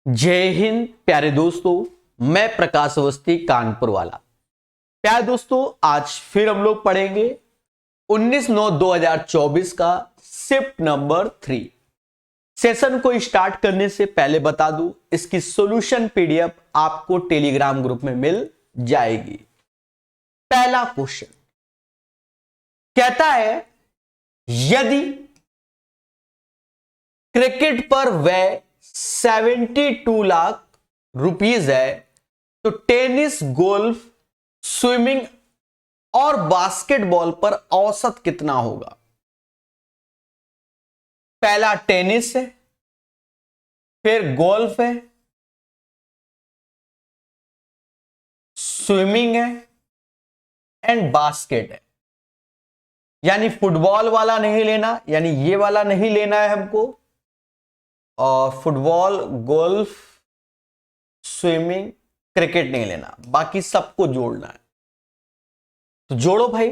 जय हिंद प्यारे दोस्तों, मैं प्रकाश अवस्थी कानपुर वाला। प्यारे दोस्तों, आज फिर हम लोग पढ़ेंगे 19/9/2024 का शिफ्ट नंबर 3। सेशन को स्टार्ट करने से पहले बता दूं, इसकी सॉल्यूशन पीडीएफ आपको टेलीग्राम ग्रुप में मिल जाएगी। पहला क्वेश्चन कहता है, यदि क्रिकेट पर व्यय 72 लाख रुपीस है तो टेनिस, गोल्फ, स्विमिंग और बास्केटबॉल पर औसत कितना होगा। पहला टेनिस है, फिर गोल्फ है, स्विमिंग है एंड बास्केट है। यानी फुटबॉल वाला नहीं लेना, यानी ये वाला नहीं लेना है हमको, और फुटबॉल, गोल्फ, स्विमिंग, क्रिकेट नहीं लेना, बाकी सबको जोड़ना है। तो जोड़ो भाई।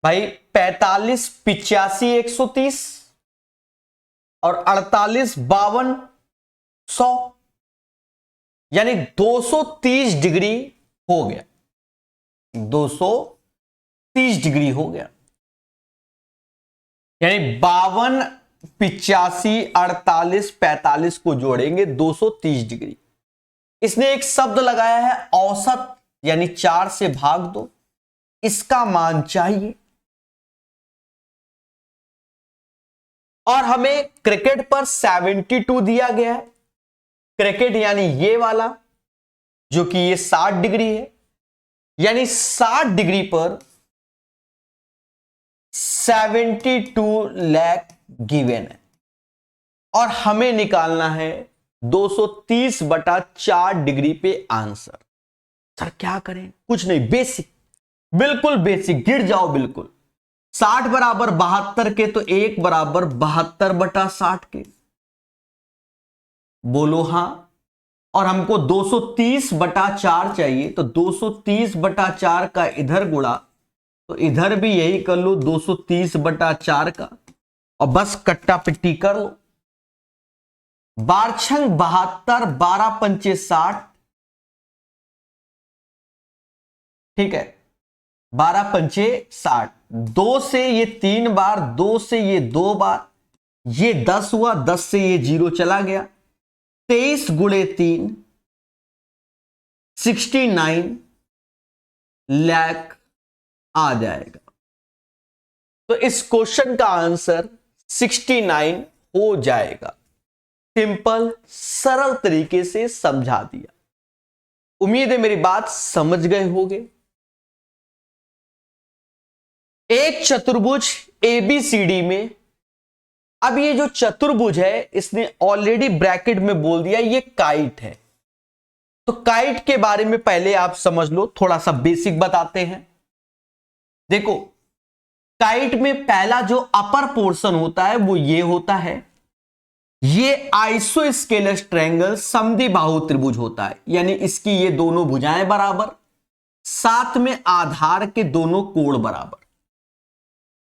45 85 130 और 48 52 100, यानी 230 डिग्री हो गया। 230 डिग्री हो गया, यानी 52 85 48 45 को जोड़ेंगे 230 डिग्री। इसने एक शब्द लगाया है औसत, यानी 4 से भाग दो, इसका मान चाहिए। और हमें क्रिकेट पर 72 दिया गया है। क्रिकेट यानी ये वाला, जो कि ये 60 डिग्री है, यानी 60 डिग्री पर 72 लाख गिवन है। और हमें निकालना है 230/4 डिग्री पे आंसर। सर क्या करें? कुछ नहीं, बेसिक, बिल्कुल बेसिक, गिर जाओ बिल्कुल। 60 बराबर 72 के, तो 1 बराबर 72/60 के। बोलो हां। और हमको 230/4 चाहिए, तो 230/4 का इधर गुणा, तो इधर भी यही कर लो 230/4 का, और बस कट्टा पिट्टी कर लो। 12×6 72, 12×5 60, ठीक है, 12×5 60। 2 से ये 3 बार, 2 से ये 2 बार, ये 10 हुआ, 10 से ये 0 चला गया। 23 × 3 69 लाख आ जाएगा। तो इस क्वेश्चन का आंसर 69 हो जाएगा। सिंपल, सरल तरीके से समझा दिया। उम्मीद है मेरी बात समझ गए होंगे। एक चतुर्भुज एबीसीडी में, अब ये जो चतुर्भुज है, इसने ऑलरेडी ब्रैकेट में बोल दिया ये काइट है। तो काइट के बारे में पहले आप समझ लो, थोड़ा सा बेसिक बताते हैं। देखो, काइट में पहला जो अपर पोर्शन होता है वो ये होता है, ये आइसोस्केलस ट्रायंगल समद्विबाहु त्रिभुज होता है। यानी इसकी ये दोनों भुजाएं बराबर, साथ में आधार के दोनों कोण बराबर।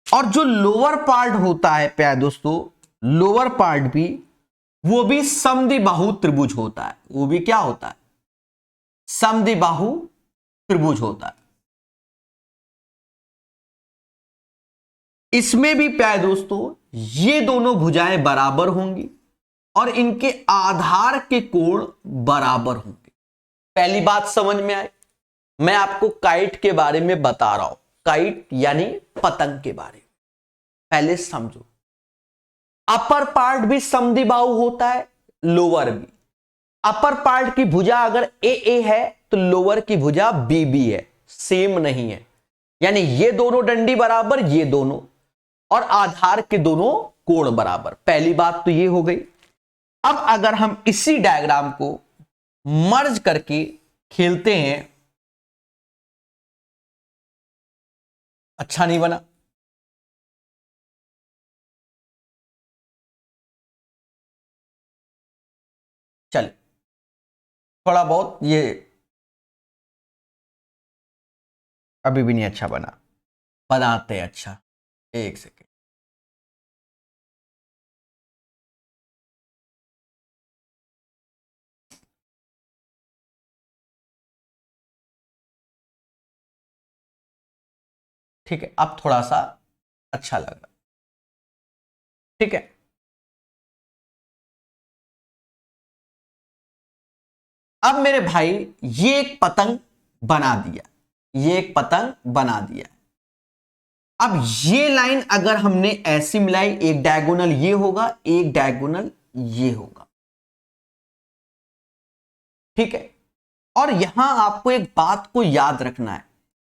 और जो लोअर पार्ट होता है प्यारे दोस्तों, लोअर पार्ट भी, वो भी समद्विबाहु त्रिभुज होता है। वो भी क्या होता है? समद्विबाहु त्रिभुज होता है। इसमें भी प्यारे दोस्तों ये दोनों भुजाएं बराबर होंगी और इनके आधार के कोण बराबर होंगे। पहली बात समझ में आई। मैं आपको काइट के बारे में बता रहा हूं, काइट यानी पतंग के बारे में पहले समझो। अपर पार्ट भी समद्विबाहु होता है, लोअर भी। अपर पार्ट की भुजा अगर ए है तो लोअर की भुजा बी है, सेम नहीं है। यानी ये दोनों डंडी बराबर, ये दोनों, और आधार के दोनों कोण बराबर। पहली बात तो ये हो गई। अब अगर हम इसी डायग्राम को मर्ज करके खेलते हैं, अच्छा नहीं बना। चल, थोड़ा बहुत ये अभी भी नहीं अच्छा बना, बनाते हैं अच्छा। एक सेकेंड। ठीक है, अब थोड़ा सा अच्छा लगा। ठीक है, अब मेरे भाई ये एक पतंग बना दिया, ये एक पतंग बना दिया। अब ये लाइन अगर हमने ऐसी मिलाई, एक डायगोनल ये होगा, एक डायगोनल ये होगा। ठीक है, और यहां आपको एक बात को याद रखना है,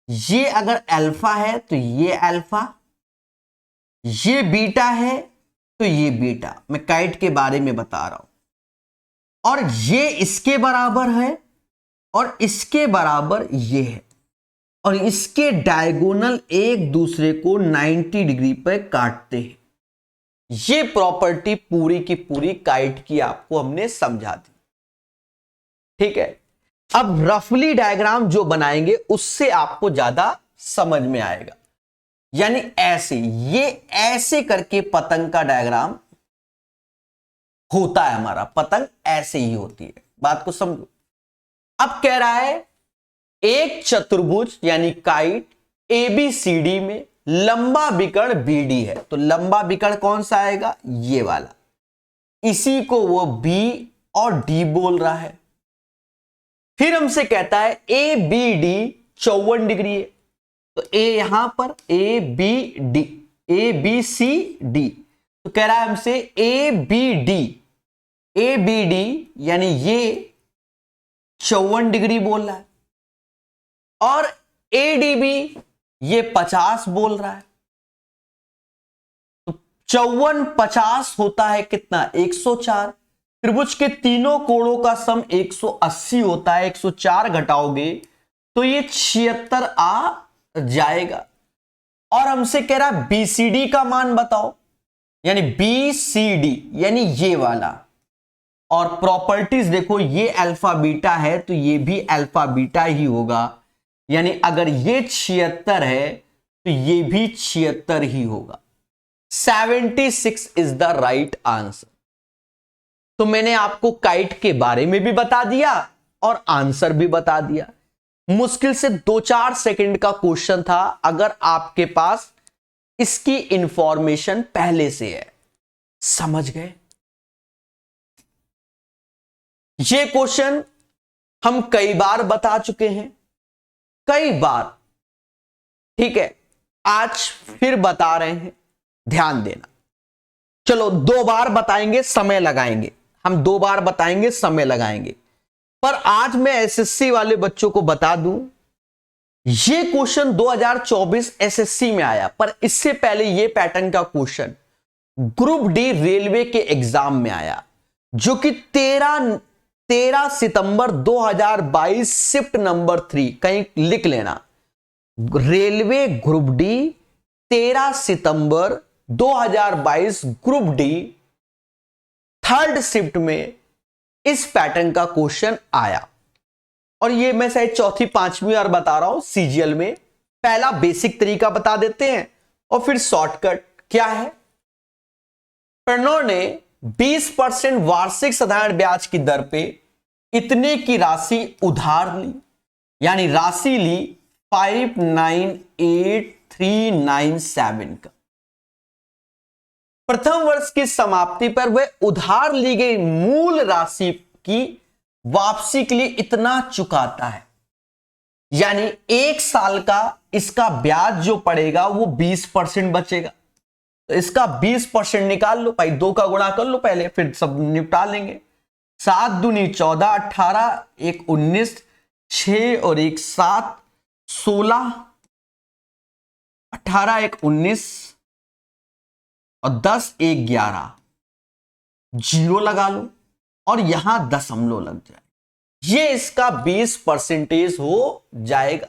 ये अगर अल्फा है तो ये अल्फा, ये बीटा है तो ये बीटा। मैं काइट के बारे में बता रहा हूं। और ये इसके बराबर है और इसके बराबर ये है, और इसके डायगोनल एक दूसरे को 90 डिग्री पर काटते हैं। ये प्रॉपर्टी पूरी की पूरी काइट की आपको हमने समझा दी। ठीक है, अब रफली डायग्राम जो बनाएंगे उससे आपको ज्यादा समझ में आएगा। यानी ऐसे, ये ऐसे करके पतंग का डायग्राम होता है हमारा, पतंग ऐसे ही होती है। बात को समझो। अब कह रहा है एक चतुर्भुज यानी काइट ABCD में लंबा विकर्ण BD है, तो लंबा विकर्ण कौन सा आएगा? ये वाला। इसी को वो B और D बोल रहा है। फिर हमसे कहता है ABD 54 डिग्री है, तो A यहां पर ABD, ABCD, तो कह रहा है हमसे ABD यानी ये 54 डिग्री बोल रहा है, और ADB ये 50 बोल रहा है। तो 54 50 होता है कितना? 104। त्रिभुज के तीनों कोणों का सम 180 होता है, 104 घटाओगे तो ये 76 आ जाएगा। और हमसे कह रहा है BCD का मान बताओ, यानी BCD यानी ये वाला। और प्रॉपर्टीज देखो, ये अल्फा बीटा है तो ये भी अल्फा बीटा ही होगा, यानी अगर ये 76 है तो ये भी 76 ही होगा। 76 इज द राइट आंसर। तो मैंने आपको काइट के बारे में भी बता दिया और आंसर भी बता दिया। मुश्किल से 2-4 सेकंड का क्वेश्चन था, अगर आपके पास इसकी इंफॉर्मेशन पहले से है। समझ गए? ये क्वेश्चन हम कई बार बता चुके हैं, कई बार। ठीक है, आज फिर बता रहे हैं, ध्यान देना। चलो 2 बार बताएंगे, समय लगाएंगे, हम 2 बार बताएंगे, समय लगाएंगे। पर आज मैं SSC वाले बच्चों को बता दूं, ये क्वेश्चन 2024 SSC में आया, पर इससे पहले ये पैटर्न का क्वेश्चन ग्रुप डी रेलवे के एग्जाम में आया, जो कि 13 सितंबर 2022 शिफ्ट नंबर 3, कहीं लिख लेना, रेलवे ग्रुप डी 13 सितंबर 2022 ग्रुप डी 3rd शिफ्ट में इस पैटर्न का क्वेश्चन आया। और ये मैं शायद 4th 5वीं बार बता रहा हूं CGL में। पहला बेसिक तरीका बता देते हैं और फिर शॉर्टकट क्या है। प्रणव ने 20% वार्षिक साधारण ब्याज की दर पे इतने की राशि उधार ली, यानी राशि ली 598397 का। प्रथम वर्ष की समाप्ति पर वह उधार ली गई मूल राशि की वापसी के लिए इतना चुकाता है, यानी 1 साल का इसका ब्याज जो पड़ेगा वो 20% बचेगा। तो इसका 20% निकाल लो भाई, 2 का गुणा कर लो पहले, फिर सब निपटा लेंगे। 7 दूनी 14, 18 1 19, 6 और 1 7, 16, 18 1 19 और 10 1 11, 0 लगा लो और यहां दशमलव लग जाए, ये इसका 20% हो जाएगा।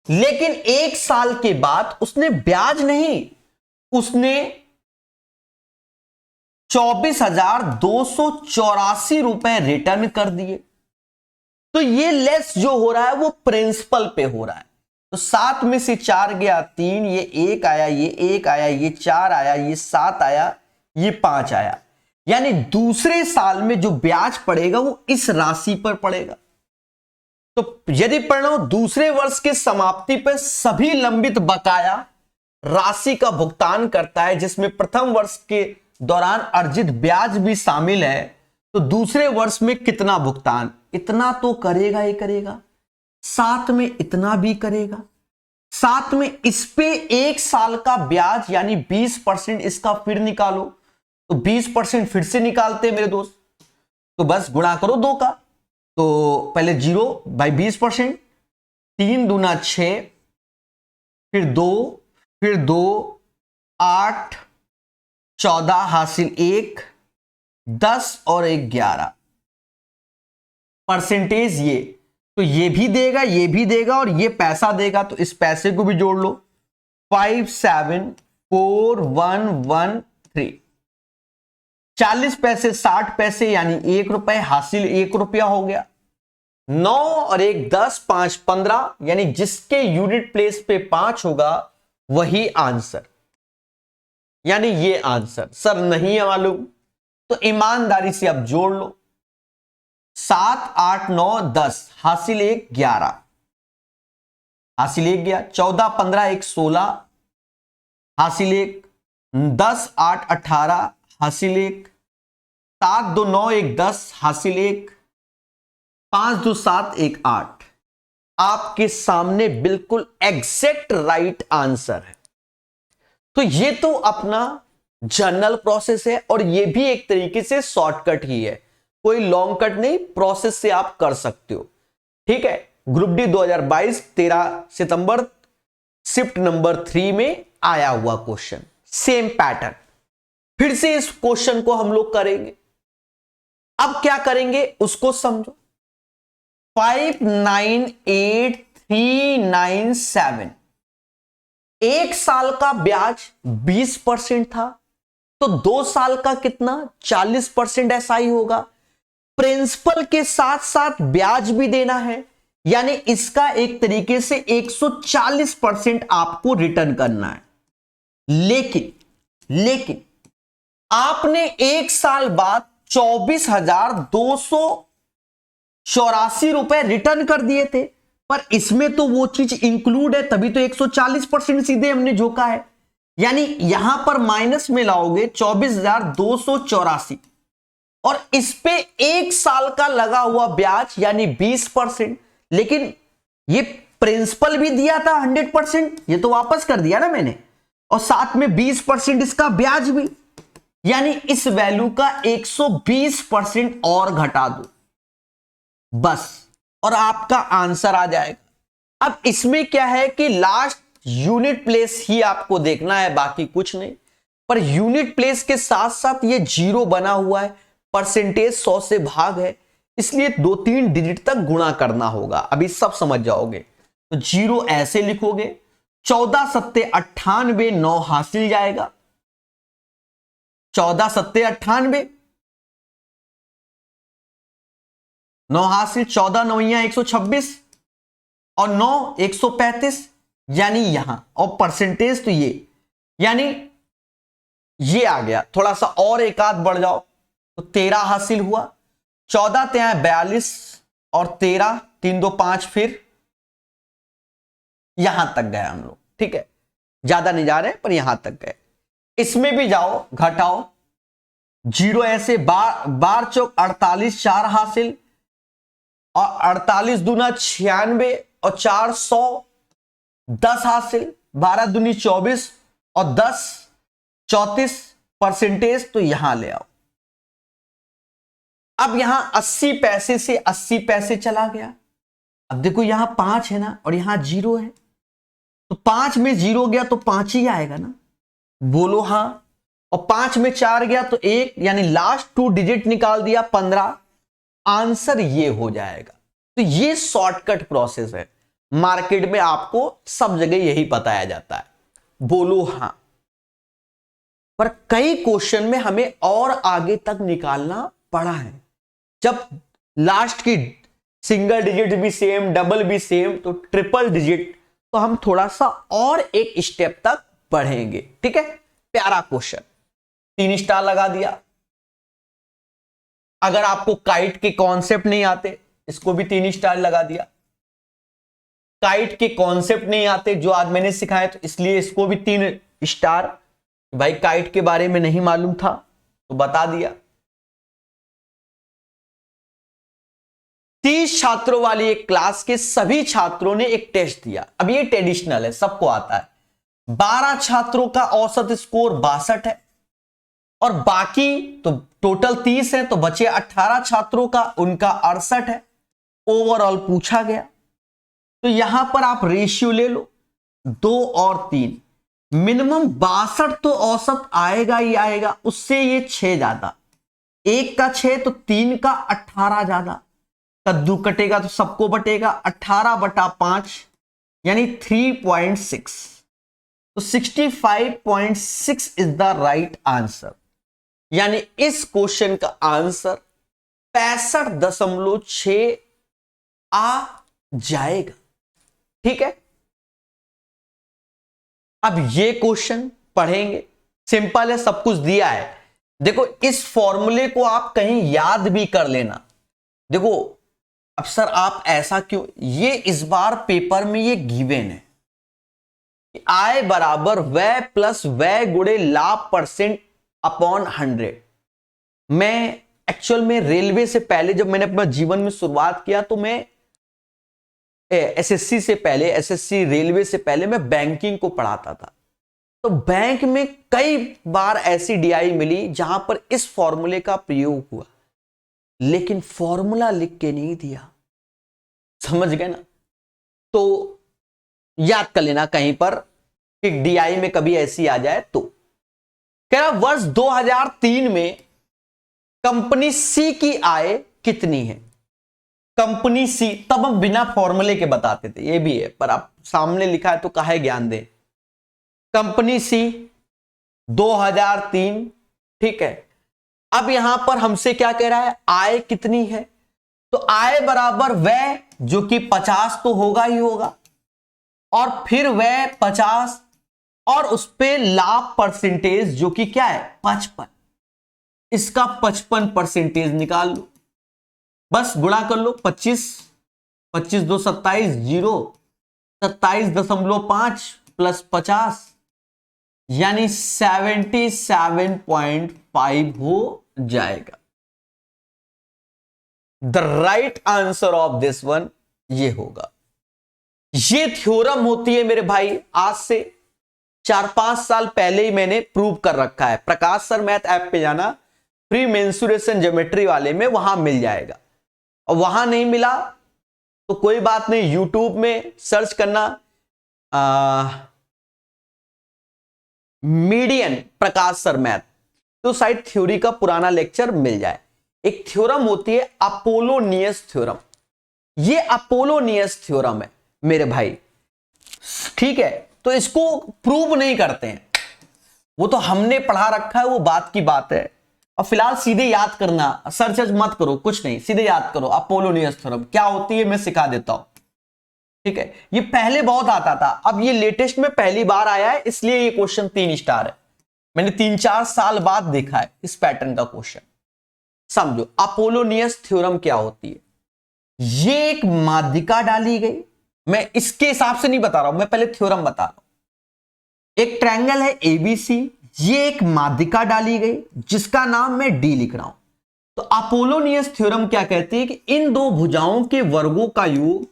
लेकिन 1 साल के बाद उसने ब्याज नहीं, उसने 24,284 रुपए रिटर्न कर दिए। तो ये लेस जो हो रहा है वो प्रिंसिपल पे हो रहा है। तो 7 में से 4 गया 3, ये 1 आया, ये 1 आया, ये 4 आया, ये 7 आया, ये 5 आया, यानी दूसरे साल में जो ब्याज पड़ेगा वो इस राशि पर पड़ेगा। तो यदि परिणाम दूसरे वर्ष की समाप्ति पर सभी लंबित बकाया राशि का भुगतान करता है जिसमें प्रथम वर्ष के दौरान अर्जित ब्याज भी शामिल है, तो दूसरे वर्ष में कितना भुगतान, इतना तो करेगा ही करेगा, साथ में इतना भी करेगा, साथ में इस पे 1 साल का ब्याज यानी 20% इसका फिर निकालो, तो 20% फिर से निकालते हैं मेरे दोस्त, तो बस गुणा करो 2 का, तो पहले 0/20%, 3 दूना 6, फिर 2 8 14 हासिल 1 10 और 1 11 परसेंटेज ये, तो ये भी देगा ये भी देगा और ये पैसा देगा, तो इस पैसे को भी जोड़ लो 574,113, 40 पैसे 60 पैसे यानी 1 रुपए, हासिल 1 रुपया हो गया, 9 और 1 10 5 15 यानी जिसके यूनिट प्लेस पे 5 होगा वही आंसर, यानी ये आंसर। सर नहीं है मालूम, तो ईमानदारी से अब जोड़ लो 7 8 9 10 हासिल 1 11, हासिल 1 गया, 14 15 1 16 हासिल 1, 10 8 18 हासिल 1, 7 2 9 1 10 हासिल 1, 5 2 7 1 8। आपके सामने बिल्कुल एग्जैक्ट राइट आंसर है। तो ये तो अपना जनरल प्रोसेस है और ये भी एक तरीके से शॉर्टकट ही है, कोई लॉन्ग कट नहीं, प्रोसेस से आप कर सकते हो। ठीक है, ग्रुप डी 2022 13 सितंबर शिफ्ट नंबर 3 में आया हुआ क्वेश्चन, सेम पैटर्न। फिर से इस क्वेश्चन को हम लोग करेंगे। अब क्या करेंगे उसको समझो। 598397, 1 साल का ब्याज 20% था, तो 2 साल का कितना 40% ऐसा ही होगा। प्रिंसिपल के साथ साथ ब्याज भी देना है, यानी इसका एक तरीके से 140% आपको रिटर्न करना है। लेकिन आपने 1 साल बाद 24,284 रुपए रिटर्न कर दिए थे, पर इसमें तो वो चीज इंक्लूड है, तभी तो 140% सीधे हमने झोंका है। यानी यहां पर माइनस में लाओगे 24,284 और इस पे 1 साल का लगा हुआ ब्याज यानी 20%, लेकिन ये प्रिंसिपल भी दिया था 100%, ये तो वापस कर दिया ना मैंने, और साथ में 20% इसका ब्याज भी, यानी इस वैल्यू का 120% और घटा दो बस, और आपका आंसर आ जाएगा। अब इसमें क्या है कि लास्ट यूनिट प्लेस ही आपको देखना है, बाकी कुछ नहीं। पर यूनिट प्लेस के साथ साथ ये 0 बना हुआ है, परसेंटेज 100 से भाग है, इसलिए 2-3 डिजिट तक गुणा करना होगा। अभी सब समझ जाओगे। तो 0 ऐसे लिखोगे, 14 सत्ते 98, 9 हासिल जाएगा, 14 सत्ते 98, 9 हासिल, 14 9 126 और 9 135, यानी यहां, और परसेंटेज तो ये, यानी ये आ गया। थोड़ा सा और एक आध बढ़ जाओ तो 13 हासिल हुआ, 14 3 42 और 13 3 2 5, फिर यहां तक गए हम लोग। ठीक है, ज्यादा नहीं जा रहे पर यहां तक गए। इसमें भी जाओ, घटाओ, 0 ऐसे, बार चौक 48, 4 हासिल, और 48 दूना 96 और 400, 10 हासिल, 12 दूनी 24 और 10 34, परसेंटेज तो यहां ले आओ। अब यहां 80 पैसे से 80 पैसे चला गया। अब देखो यहां 5 है ना और यहां 0 है, तो 5 में 0 गया तो 5 ही आएगा ना, बोलो हां। और 5 में 4 गया तो 1, यानी लास्ट 2 डिजिट निकाल दिया 15, आंसर ये हो जाएगा। तो ये शॉर्टकट प्रोसेस है, मार्केट में आपको सब जगह यही बताया जाता है, बोलो हां। पर कई क्वेश्चन में हमें और आगे तक निकालना पड़ा है, जब लास्ट की सिंगल डिजिट भी सेम, डबल भी सेम, तो ट्रिपल डिजिट, तो हम थोड़ा सा और एक स्टेप तक बढ़ेंगे। ठीक है, प्यारा क्वेश्चन, 3 स्टार लगा दिया। अगर आपको काइट के कॉन्सेप्ट नहीं आते, इसको भी 3 स्टार लगा दिया। काइट के कॉन्सेप्ट नहीं आते जो आज मैंने सिखाया, तो इसलिए इसको भी 3 स्टार। भाई काइट के बारे में नहीं मालूम था तो बता दिया। 30 छात्रों वाली एक क्लास के सभी छात्रों ने एक टेस्ट दिया। अब ये ट्रेडिशनल है, सबको आता है। 12 छात्रों का औसत स्कोर 62 है और बाकी तो टोटल 30 है, तो बचे 18 छात्रों का, उनका 68 है। ओवरऑल पूछा गया, तो यहां पर आप रेशियो ले लो 2 और 3। मिनिमम 62 तो औसत आएगा ही आएगा, उससे ये 6 ज्यादा, 1 का 6 तो 3 का 18 ज्यादा। कद्दू कटेगा तो सबको बटेगा, 18/5 यानी 3.6, तो 65.6 इज द राइट आंसर। यानी इस क्वेश्चन का आंसर 65.6 आ जाएगा। ठीक है, अब ये क्वेश्चन पढ़ेंगे, सिंपल है, सब कुछ दिया है। देखो इस फॉर्मूले को आप कहीं याद भी कर लेना। देखो अब सर आप ऐसा क्यों, ये इस बार पेपर में ये गिवन है, आय बराबर व्यय प्लस व्यय गुणे लाभ परसेंट अपॉन 100। मैं एक्चुअल में रेलवे से पहले जब मैंने अपना जीवन में शुरुआत किया तो मैं एसएससी से पहले, एसएससी रेलवे से पहले मैं बैंकिंग को पढ़ाता था। तो बैंक में कई बार ऐसी डीआई मिली जहां पर इस फॉर्मूले का प्रयोग हुआ, लेकिन फॉर्मूला लिख के नहीं दिया। समझ गए ना? तो याद कर लेना कहीं पर कि डीआई में कभी ऐसी आ जाए तो। कह रहा वर्ष 2003 में कंपनी सी की आय कितनी है? कंपनी सी, तब हम बिना फॉर्मूले के बताते थे, ये भी है, पर आप सामने लिखा है तो काहे ज्ञान दे। कंपनी सी 2003, ठीक है। अब यहां पर हमसे क्या कह रहा है, आय कितनी है? तो आय बराबर व्यय, जो कि 50 तो होगा ही होगा, और फिर व्यय 50 और उस पे लाभ परसेंटेज जो कि क्या है 55, इसका 55% निकाल लो, बस गुणा कर लो। 25 25 2 27 0, 27.5 प्लस 50 यानी 77.5 हो जाएगा। The right answer of this one ये होगा। ये थ्योरम होती है मेरे भाई, आज से 4-5 साल पहले ही मैंने प्रूव कर रखा है। प्रकाश सर मैथ ऐप पे जाना, प्री मेंसुरेशन ज्योमेट्री वाले में, वहां मिल जाएगा। और वहां नहीं मिला तो कोई बात नहीं, यूट्यूब में सर्च करना मीडियन प्रकाश सर मैथ, तो शायद थ्योरी का पुराना लेक्चर मिल जाए। एक थ्योरम होती है अपोलोनियस थ्योरम, ये अपोलोनियस थ्योरम है मेरे भाई, ठीक है। तो इसको प्रूव नहीं करते हैं, वो तो हमने पढ़ा रखा है, वो बात की बात है। और फिलहाल सीधे याद करना, सर्च मत करो, कुछ नहीं, सीधे याद करो अपोलोनियस थ्योरम क्या होती है, मैं सिखा देता हूं, ठीक है। ये पहले बहुत आता था, अब ये लेटेस्ट में पहली बार आया है, इसलिए ये क्वेश्चन 3 स्टार है। मैंने 3-4 साल बाद देखा है इस पैटर्न का क्वेश्चन। समझो अपोलोनियस थ्योरम क्या होती है। ये एक माध्यिका डाली गई, मैं इसके हिसाब से नहीं बता रहा हूं, मैं पहले थ्योरम बता रहा हूं। एक ट्रायंगल है एबीसी, ये एक माध्यिका डाली गई जिसका नाम मैं डी लिख रहा हूं। तो अपोलोनियस थ्योरम क्या कहती है कि इन दो भुजाओं के वर्गों का योग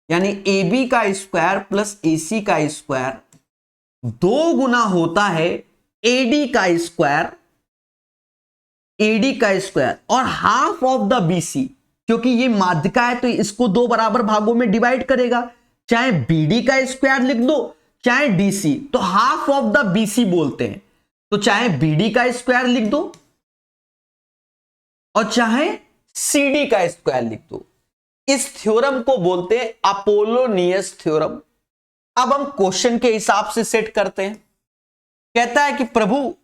यानी AB का स्क्वायर प्लस AC का स्क्वायर 2 गुना होता है AD का स्क्वायर, AD का स्क्वायर और हाफ ऑफ द BC, क्योंकि ये माध्यिका है तो इसको 2 बराबर भागों में डिवाइड करेगा, चाहे BD का स्क्वायर लिख दो चाहे DC, तो हाफ ऑफ द BC बोलते हैं, तो चाहे BD का स्क्वायर लिख दो और चाहे CD का स्क्वायर लिख दो। इस थ्योरम को बोलते हैं अपोलोनियस थ्योरम। अब हम क्वेश्चन के हिसाब से सेट करते हैं। कहता है कि प्रभु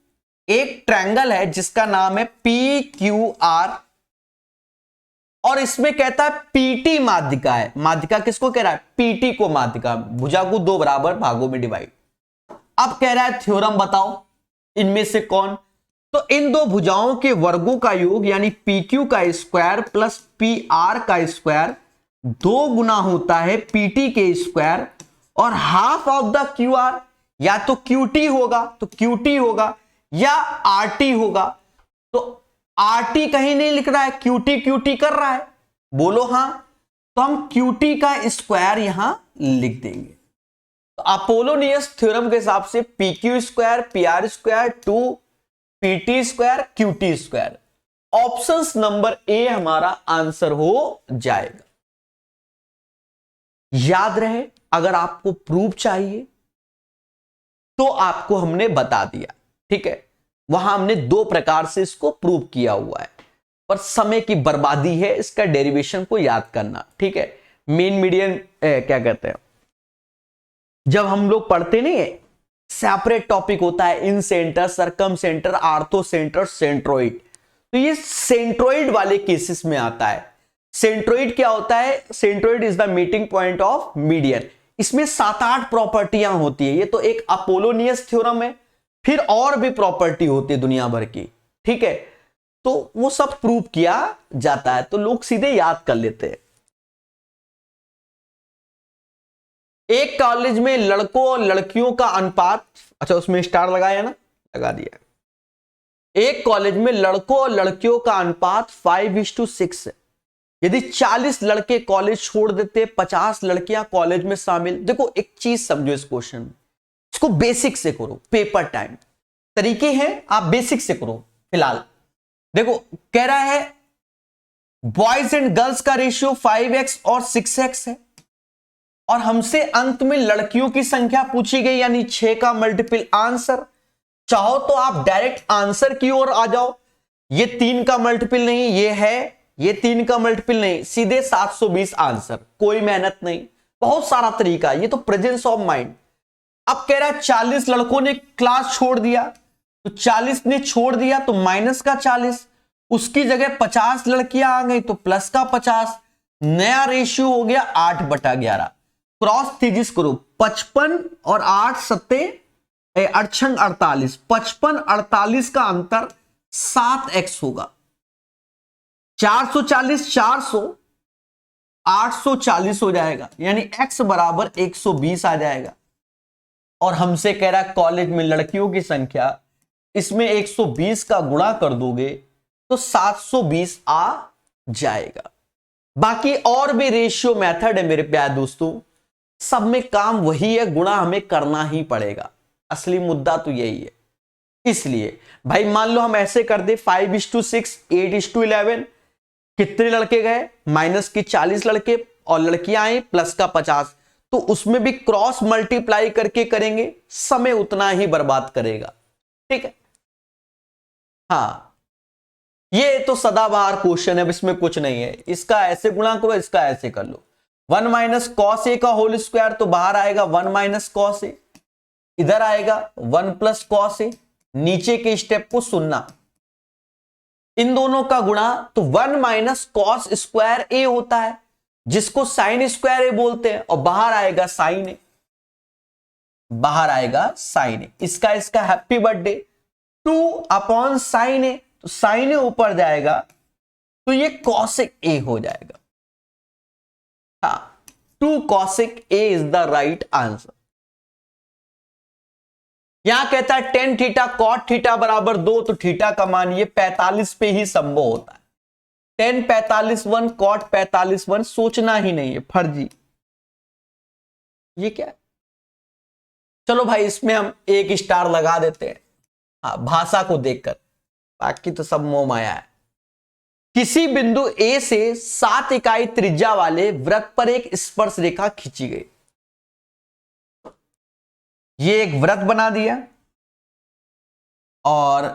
एक ट्रायंगल है जिसका नाम है PQR और इसमें कहता है PT माध्यिका है। माध्यिका किसको कह रहा है? PT को माध्यिका, भुजा को 2 बराबर भागों में डिवाइड। अब कह रहा है थ्योरम बताओ इनमें से कौन, तो इन दो भुजाओं के वर्गों का योग यानी PQ का स्क्वायर प्लस PR का स्क्वायर 2 गुना होता है पीटी के स्क्वायर और half of the Q R, या तो क्यूटी होगा तो क्यूटी होगा या आरटी होगा। तो आरटी कहीं नहीं लिख रहा है, क्यूटी क्यूटी कर रहा है, बोलो हां। तो हम क्यूटी का स्क्वायर यहां लिख देंगे। तो अपोलोनियस थ्योरम के हिसाब से P Q square P R square two PT square QT square, option number A हमारा आंसर हो जाएगा। याद रहे, अगर आपको प्रूफ चाहिए तो आपको हमने बता दिया, ठीक है। वहां हमने 2 प्रकार से इसको प्रूव किया हुआ है, पर समय की बर्बादी है इसका डेरिवेशन को याद करना, ठीक है। मेन मीडियन क्या कहते हैं, जब हम लोग पढ़ते नहीं है, सेपरेट टॉपिक होता है, incentre, circumcentre, orthocentre, centroid. तो ये सेंट्रोइड वाले केसेस में आता है। सेंट्रोइड क्या होता है? Centroid is the meeting point of median. इसमें 7-8 प्रॉपर्टियां होती है। ये तो एक अपोलोनियस थ्योरम है, फिर और भी प्रॉपर्टी होती है दुनिया भर की, ठीक है। तो वो सब प्रूव किया जाता है, तो लोग सीधे याद कर लेते हैं। एक कॉलेज में लड़कों और लड़कियों का अनुपात, अच्छा उसमें स्टार लगाया ना, लगा दिया। एक कॉलेज में लड़कों और लड़कियों का अनुपात 5:6 है। यदि 40 लड़के कॉलेज छोड़ देते, 50 लड़कियां कॉलेज में शामिल। देखो एक चीज समझो इस क्वेश्चन में, इसको बेसिक से करो, पेपर टाइम तरीके हैं, आप बेसिक से करो। फिलहाल देखो कह रहा है बॉयज एंड गर्ल्स का रेशियो 5x और 6x है, और हमसे अंत में लड़कियों की संख्या पूछी गई, यानी 6 का मल्टीपल आंसर। चाहो तो आप डायरेक्ट आंसर की ओर आ जाओ, ये 3 का मल्टीपल नहीं, ये है, ये 3 का मल्टीपल नहीं, सीधे 720 आंसर, कोई मेहनत नहीं, बहुत सारा तरीका, ये तो प्रेजेंस ऑफ माइंड। अब कह रहा है 40 लड़कों ने क्लास छोड़ दिया, तो 40 ने छोड़ दिया तो माइनस का 40, उसकी जगह 50 लड़कियां आ गई तो प्लस का 50, नया रेशियो हो गया 8/11। क्रॉस थीजिस करो, 55 और 8 सत्ते 48, 55-48 का अंतर 7x होगा। 440 400 840 हो जाएगा, यानी x बराबर 120 आ जाएगा। और हमसे कह रहा है कॉलेज में लड़कियों की संख्या, इसमें 120 का गुणा कर दोगे तो 720 आ जाएगा। बाकी और भी रेशियो मेथड है मेरे प्यारे दोस्तों, सब में काम वही है, गुणा हमें करना ही पड़ेगा, असली मुद्दा तो यही है। इसलिए भाई मान लो हम ऐसे कर दे 5:6 8:11, कितने लड़के गए? माइनस की 40 लड़के, और लड़कियां आई प्लस का 50, तो उसमें भी क्रॉस मल्टीप्लाई करके करेंगे, समय उतना ही बर्बाद करेगा, ठीक है। हाँ ये तो सदाबहार क्वेश्चन है, अब इसमें कुछ नहीं है, इसका ऐसे गुणा करो, इसका ऐसे कर लो। 1 - cos a का होल स्क्वायर, तो बाहर आएगा 1 - cos a, इधर आएगा 1 + cos a, नीचे के स्टेप को सुनना, इन दोनों का गुणा तो 1 - cos स्क्वायर a होता है, जिसको साइन स्क्वायर ए बोलते हैं, और बाहर आएगा साइन ए, बाहर आएगा साइन ए। इसका हैप्पी बर्थडे 2/sin a, तो साइन ए ऊपर जाएगा तो ये cosec a हो जाएगा। हाँ 2 cosec a is the right answer. यहां कहता है tan थीटा cot थीटा बराबर 2, तो थीटा का मान ये 45 पे ही संभव होता है। tan 45 1 cot 45 1, सोचना ही नहीं है, फर्जी। ये क्या है? चलो भाई इसमें हम 1 स्टार लगा देते हैं, हाँ भाषा को देखकर, बाकी तो सब मोह माया है। किसी बिंदु A से 7 इकाई त्रिज्या वाले वृत्त पर एक स्पर्श रेखा खींची गई। ये एक वृत्त बना दिया और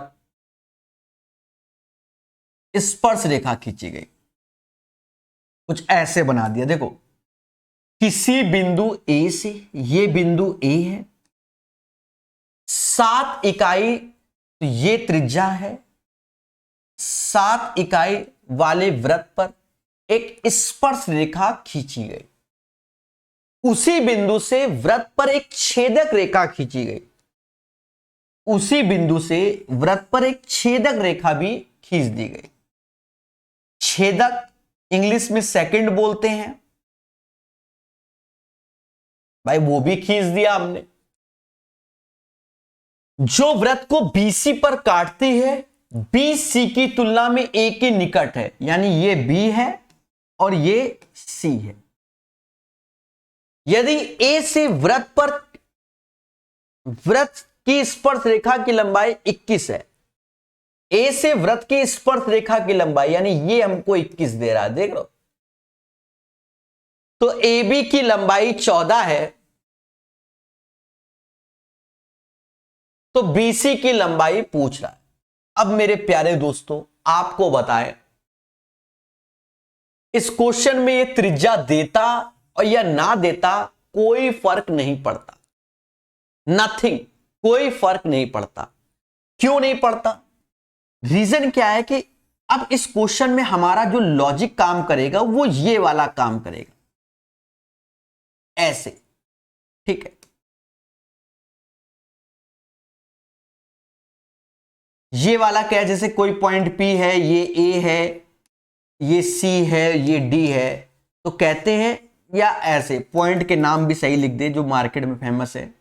स्पर्श रेखा खींची गई, कुछ ऐसे बना दिया। देखो किसी बिंदु A से, ये बिंदु A है, 7 इकाई, तो ये त्रिज्या है, 7 इकाई वाले वृत्त पर एक स्पर्श रेखा खींची गई। उसी बिंदु से वृत्त पर एक छेदक रेखा खींची गई, उसी बिंदु से वृत्त पर एक छेदक रेखा भी खींच दी गई। छेदक इंग्लिश में सेकंड बोलते हैं, भाई वो भी खींच दिया हमने। जो वृत्त को BC पर काटती है BC की तुलना में A के निकट है, यानी ये B है और ये C है। यदि A से वृत्त की स्पर्श रेखा की लंबाई 21 है, A से वृत्त की स्पर्श रेखा की लंबाई, यानी ये हमको 21 दे रहा है, देख रहे हो, तो AB की लंबाई 14 है, तो BC की लंबाई पूछ रहा है। अब मेरे प्यारे दोस्तों आपको बताएं, इस क्वेश्चन में ये त्रिज्या देता और या ना देता कोई फर्क नहीं पड़ता, नथिंग, कोई फर्क नहीं पड़ता। क्यों नहीं पड़ता? रीजन क्या है कि अब इस क्वेश्चन में हमारा जो लॉजिक काम करेगा वो ये वाला काम करेगा, ऐसे, ठीक है। ये वाला क्या है, जैसे कोई पॉइंट P है, ये A है, ये C है, ये D है, तो कहते हैं, या ऐसे पॉइंट के नाम भी सही लिख दे जो मार्केट में फेमस है,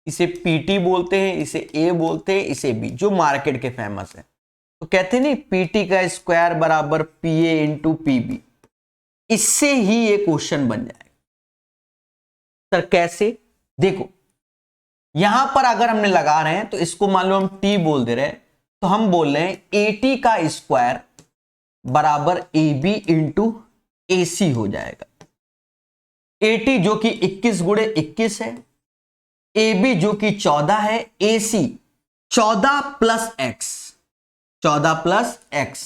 इसे PT बोलते हैं, इसे A बोलते हैं, इसे B, जो मार्केट के फेमस है। तो कहते हैं नहीं, PT का स्क्वायर बराबर PA इंटू PB, इससे ही ये क्वेश्चन बन जाएगा। सर कैसे? देखो यहां पर अगर हमने लगा रहे हैं तो इसको मान लो हम T बोल दे रहे हैं, तो हम बोल रहे हैं AT का स्क्वायर बराबर AB इंटू AC हो जाएगा। AT जो कि 21 गुणे 21 है, AB जो कि 14 है, AC 14 plus x, 14 plus x,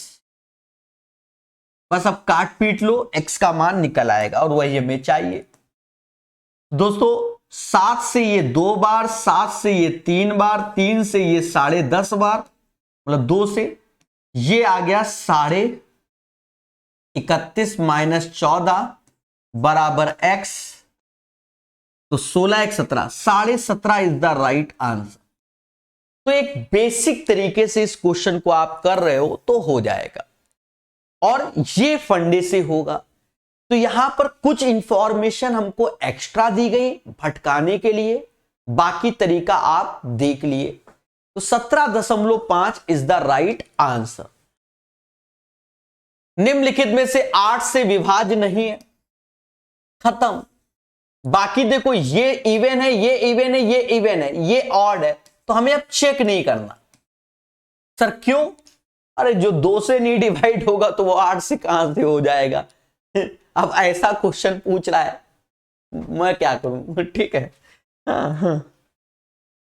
बस अब काट पीट लो, x का मान निकल आएगा और वही हमें चाहिए। दोस्तों 7 से ये 2 बार, 7 से ये 3 बार, 3 से ये 10.5 बार, मतलब 2 से ये आ गया 31.5 माइनस 14 बराबर x, तो 16 1 17, 17.5 इज द राइट आंसर। तो एक बेसिक तरीके से इस क्वेश्चन को आप कर रहे हो तो हो जाएगा, और ये फंडे से होगा। तो यहां पर कुछ इंफॉर्मेशन हमको एक्स्ट्रा दी गई भटकाने के लिए, बाकी तरीका आप देख लिए। तो 17.5 इज द राइट आंसर। निम्नलिखित में से 8 से विभाज्य नहीं है, खत्म। बाकी देखो ये इवन है, ये इवन है, ये इवन है, ये ऑड है, तो हमें अब चेक नहीं करना। सर क्यों? अरे जो 2 से नहीं डिवाइड होगा तो वो 8 से कहां से हो जाएगा? अब ऐसा क्वेश्चन पूछ रहा है, मैं क्या करूं? ठीक है, हाँ।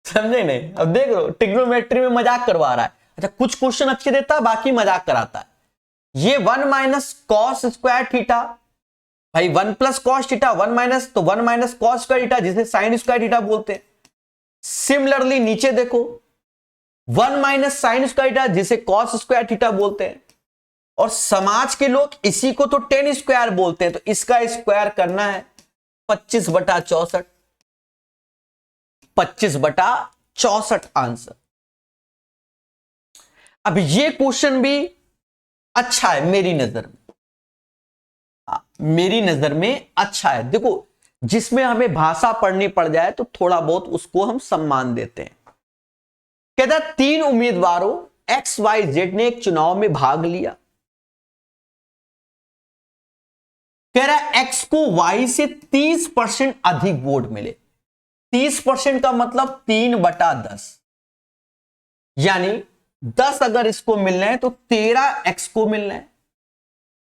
समझे नहीं? अब देख लो ट्रिग्नोमेट्री में मजाक करवा रहा है। अच्छा कुछ क्वेश्चन अच्छे देता है, बाकी मजाक कराता है। ये 1 माइनस कॉस स्क्वायर थीटा, भाई 1 प्लस कॉस थीटा, 1 माइनस, तो 1 माइनस कॉस स्क्वायर थीटा जिसे साइन स्क्वायर थीटा बोलते हैं। सिमिलरली नीचे देखो 1 माइनस साइन स्क्वायर थीटा जिसे कॉस स्क्वायर थीटा बोलते हैं, और समाज के लोग इसी को तो टेन स्क्वायर बोलते हैं, तो इसका स्क्वायर करना है 25/64, 25/64 आंसर। अब ये क्वेश्चन भी अच्छा है मेरी नजर में, मेरी नजर में अच्छा है। देखो जिसमें हमें भाषा पढ़नी पड़ जाए तो थोड़ा बहुत उसको हम सम्मान देते हैं। कहता है 3 उम्मीदवारों XYZ ने एक चुनाव में भाग लिया। कह रहा है X को Y से 30% अधिक वोट मिले। 30% का मतलब 3/10, यानी 10 अगर इसको मिलना है तो 13 X को मिलना है।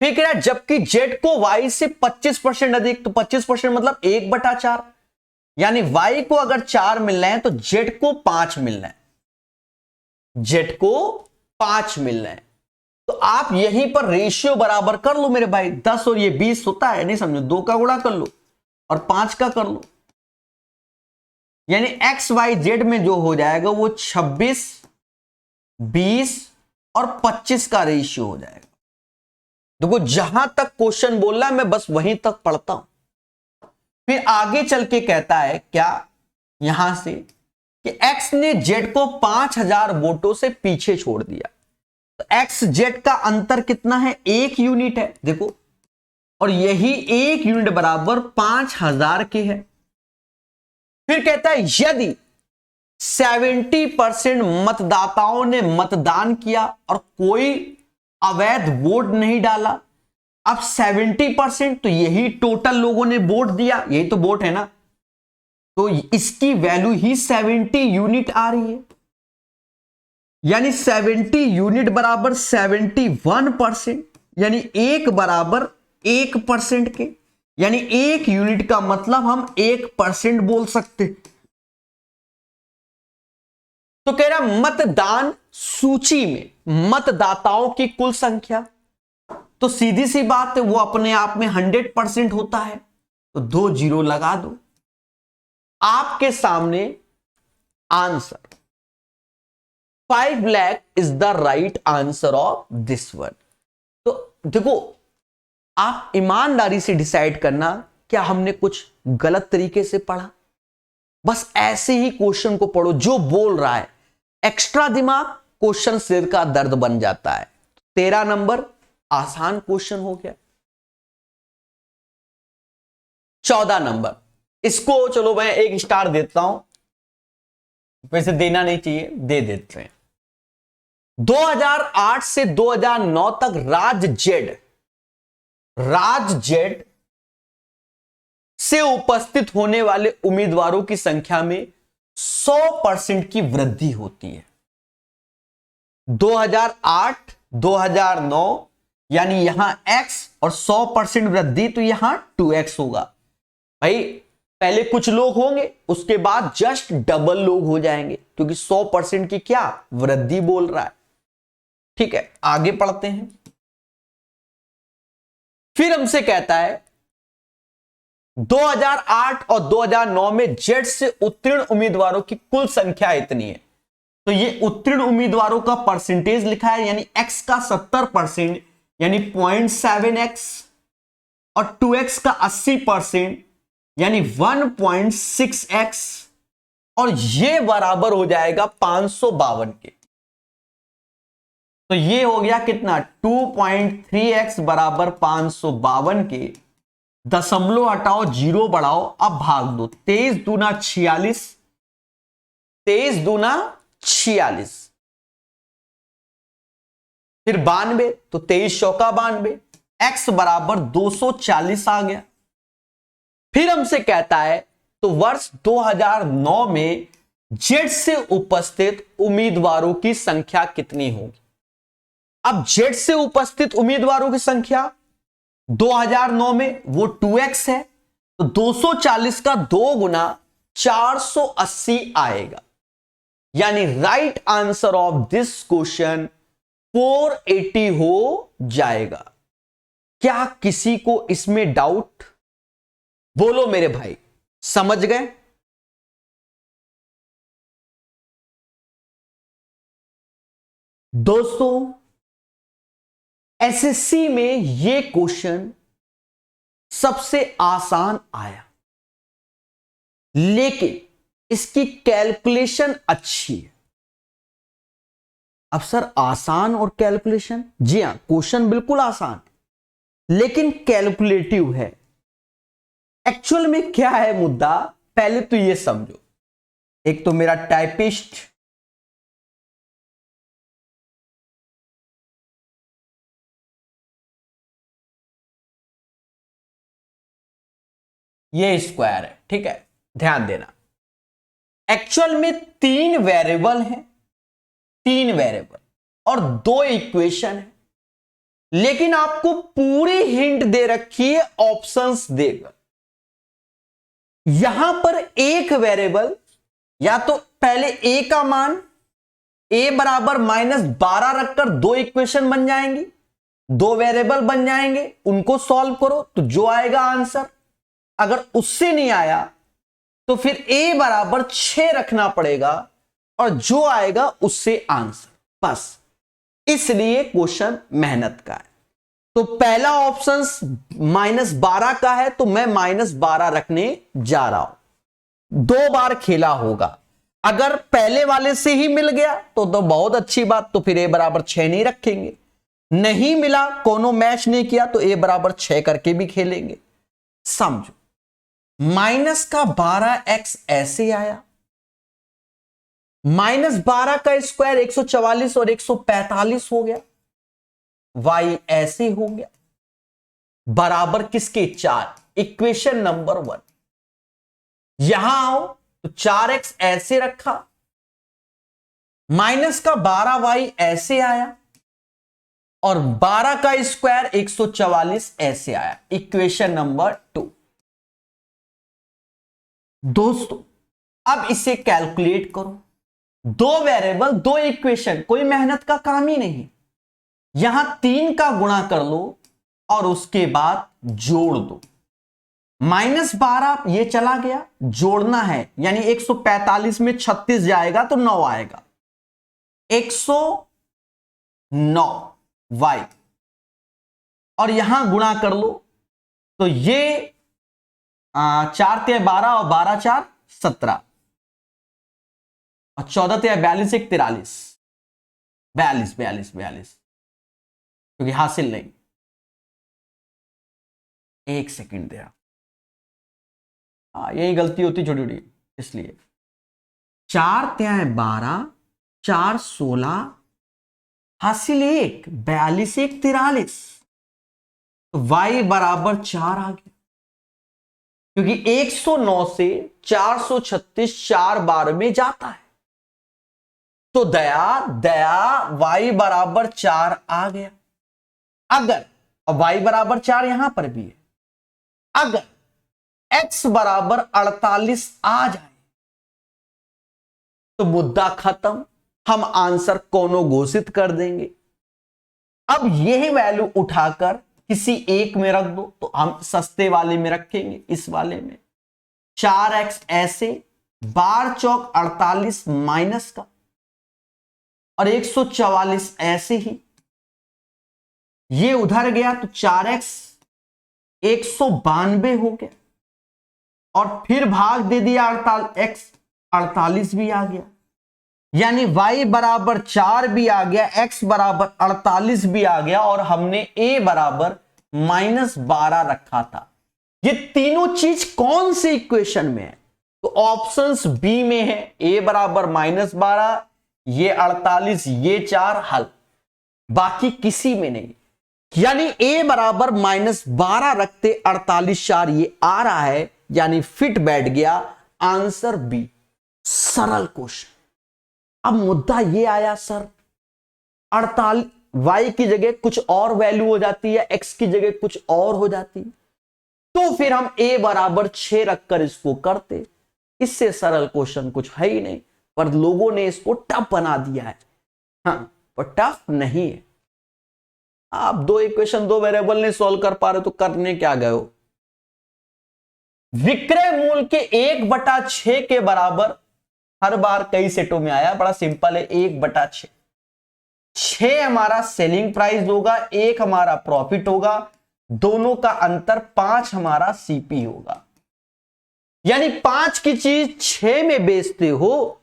फिर कह रहा है जबकि Z को Y से 25% अधिक, तो 25% मतलब 1/4, यानी Y को अगर 4 मिलना है तो Z को 5 मिलना है, Z को 5 मिलना है। तो आप यहीं पर रेशियो बराबर कर लो मेरे भाई, 10 और ये 20 होता है, नहीं समझो, 2 का गुणा कर लो और 5 का कर लो, यानी XYZ में जो हो जाएगा वो 26, 20 और 25 का रेशियो हो जाएगा। देखो जहां तक क्वेश्चन बोल रहा है मैं बस वहीं तक पढ़ता हूं। फिर आगे चल के कहता है क्या, यहां से कि X ने Z को 5000 वोटों से पीछे छोड़ दिया। तो XZ का अंतर कितना है? 1 यूनिट है, देखो, और यही 1 यूनिट बराबर 5000 के है। फिर कहता है यदि 70% मतदाताओं ने मतदान किया और कोई अवैध वोट नहीं डाला, अब 70% तो यही टोटल लोगों ने वोट दिया, यही तो वोट है ना, तो इसकी वैल्यू ही 70 यूनिट आ रही है, यानी 70 यूनिट बराबर 71%, यानी 1 बराबर 1% के, यानी 1 यूनिट का मतलब हम 1% बोल सकते। तो कह रहा मतदान सूची में मतदाताओं की कुल संख्या, तो सीधी सी बात है वो अपने आप में 100% होता है, तो 2 जीरो लगा दो। आपके सामने answer 5 lakh is the right answer of this one. तो देखो, आप ईमानदारी से डिसाइड करना क्या हमने कुछ गलत तरीके से पढ़ा। बस ऐसे ही क्वेश्चन को पढ़ो, जो बोल रहा है एक्स्ट्रा दिमाग क्वेश्चन सिर का दर्द बन जाता है। 13 नंबर आसान क्वेश्चन हो गया। 14 नंबर, इसको चलो मैं 1 स्टार देता हूं, वैसे देना नहीं चाहिए, दे देते हैं। 2008 से 2009 तक राज्य जेड से उपस्थित होने वाले उम्मीदवारों की संख्या में 100% की वृद्धि होती है। 2008 2009 यानी यहां x और 100% वृद्धि, तो यहां 2x होगा। भाई पहले कुछ लोग होंगे, उसके बाद जस्ट डबल लोग हो जाएंगे, क्योंकि 100% की क्या वृद्धि बोल रहा है। ठीक है, आगे पढ़ते हैं। फिर हमसे कहता है 2008 और 2009 में जेड से उत्तीर्ण उम्मीदवारों की कुल संख्या इतनी है, तो ये उत्तीर्ण उम्मीदवारों का परसेंटेज लिखा है, यानी x का 70% यानी 0.7x और 2x का 80% यानी 1.6x, और ये बराबर हो जाएगा 552 के। तो ये हो गया कितना, 2.3x बराबर 552 के। दशमलव हटाओ, जीरो बढ़ाओ, अब भाग दो। 23 दूना 46, 23 दूना 46, फिर 92, तो 23 चौका 92, x बराबर 240 आ गया। फिर हमसे कहता है तो वर्ष 2009 में जेड से उपस्थित उम्मीदवारों की संख्या कितनी होगी। अब जेड से उपस्थित उम्मीदवारों की संख्या 2009 में वो 2x है, तो 240 का 2 गुना 480 आएगा, यानी right answer of this question 480 हो जाएगा। क्या किसी को इसमें डाउट? बोलो मेरे भाई, समझ गए? दोस्तों, एसएससी में यह क्वेश्चन सबसे आसान आया, लेकिन इसकी कैलकुलेशन अच्छी है। अब सर आसान और कैलकुलेशन, जी हां, क्वेश्चन बिल्कुल आसान लेकिन कैलकुलेटिव है। एक्चुअल में क्या है मुद्दा, पहले तो ये समझो। एक तो मेरा टाइपिस्ट, ये स्क्वायर है, ठीक है, ध्यान देना। एक्चुअल में 3 वेरिएबल हैं, 3 वेरिएबल और 2 इक्वेशन है, लेकिन आपको पूरी हिंट दे रखी है ऑप्शंस देकर। यहां पर एक वेरिएबल, या तो पहले a का मान a बराबर -12 रखकर 2 इक्वेशन बन जाएंगी, 2 वेरिएबल बन जाएंगे, उनको सॉल्व करो तो जो आएगा आंसर। अगर उससे नहीं आया तो फिर a बराबर 6 रखना पड़ेगा और जो आएगा उससे आंसर, बस। इसलिए क्वेश्चन मेहनत का है। तो पहला ऑप्शन -12 का है, तो मैं -12 रखने जा रहा हूं। 2 बार खेला होगा, अगर पहले वाले से ही मिल गया तो बहुत अच्छी बात, तो फिर a बराबर 6 नहीं रखेंगे। नहीं मिला, कोनो मैच नहीं किया, तो a बराबर 6 करके भी खेलेंगे। समझो, माइनस का 12x ऐसे आया, -12 का स्क्वायर 144 और 145 हो गया, y ऐसे हो गया, बराबर किसके 4। Equation number 1। यहां आओ तो 4x ऐसे रखा, माइनस का 12y ऐसे आया और 12 का स्क्वायर 144 ऐसे आया। Equation number 2। दोस्तों अब इसे कैलकुलेट करो, दो वेरिएबल दो इक्वेशन, कोई मेहनत का काम ही नहीं। यहां 3 का गुणा कर लो और उसके बाद जोड़ दो। -12 ये चला गया, जोड़ना है यानी 145 में 36 जाएगा तो 9 आएगा, 109 y, और यहां गुणा कर लो तो ये 4 × 12 और 12 × 4 17 और 14 × 42 1 43, 42 क्योंकि हासिल नहीं। एक सेकंड दिया, यही गलती होती छोटी छोटी, इसलिए 4 × 12 4 16 हासिल 1 42 1 43, तो y बराबर 4 आ गया, क्योंकि 109 से 436 4 बार में जाता है, तो दया y बराबर 4 आ गया। अगर y बराबर 4 यहां पर भी है, अगर x बराबर 48 आ जाए तो मुद्दा खत्म, हम आंसर कोनो घोषित कर देंगे। अब यही वैल्यू उठाकर किसी एक में रख दो, तो हम सस्ते वाले में रखेंगे, इस वाले में 4x ऐसे, बार चौक 48 माइनस का और 144 ऐसे ही, ये उधर गया तो 4x 192 हो गया और फिर भाग दे दिया 48, 48 भी आ गया, यानी y बराबर 4 भी आ गया, x बराबर 48 भी आ गया और हमने a बराबर -12 रखा था। ये तीनों चीज कौन सी इक्वेशन में है? तो ऑप्शंस बी में है, a बराबर -12, ये 48, ये 4 हल, बाकी किसी में नहीं। यानी a बराबर -12 रखते 48 4 ये आ रहा है, यानी फिट बैठ गया आंसर बी। सरल क्वेश्चन। अब मुद्दा ये आया सर 48 y की जगह कुछ और वैल्यू हो जाती है, x की जगह कुछ और हो जाती है, तो फिर हम a बराबर 6 रखकर इसको करते। इससे सरल क्वेश्चन कुछ है ही नहीं, पर लोगों ने इसको टफ बना दिया है। हाँ, पर टफ नहीं है। आप दो इक्वेशन दो वेरिएबल नहीं सॉल्व कर पा रहे तो करने क्या गए हो? विक्रय मूल्य के 1/6 के बराबर हर बार कई सेटों में आया, बड़ा सिंपल है, 1/6। 6 हमारा सेलिंग प्राइस होगा, 1 हमारा प्रॉफिट होगा, दोनों का अंतर 5 हमारा सीपी होगा। यानी 5 की चीज 6 में बेचते हो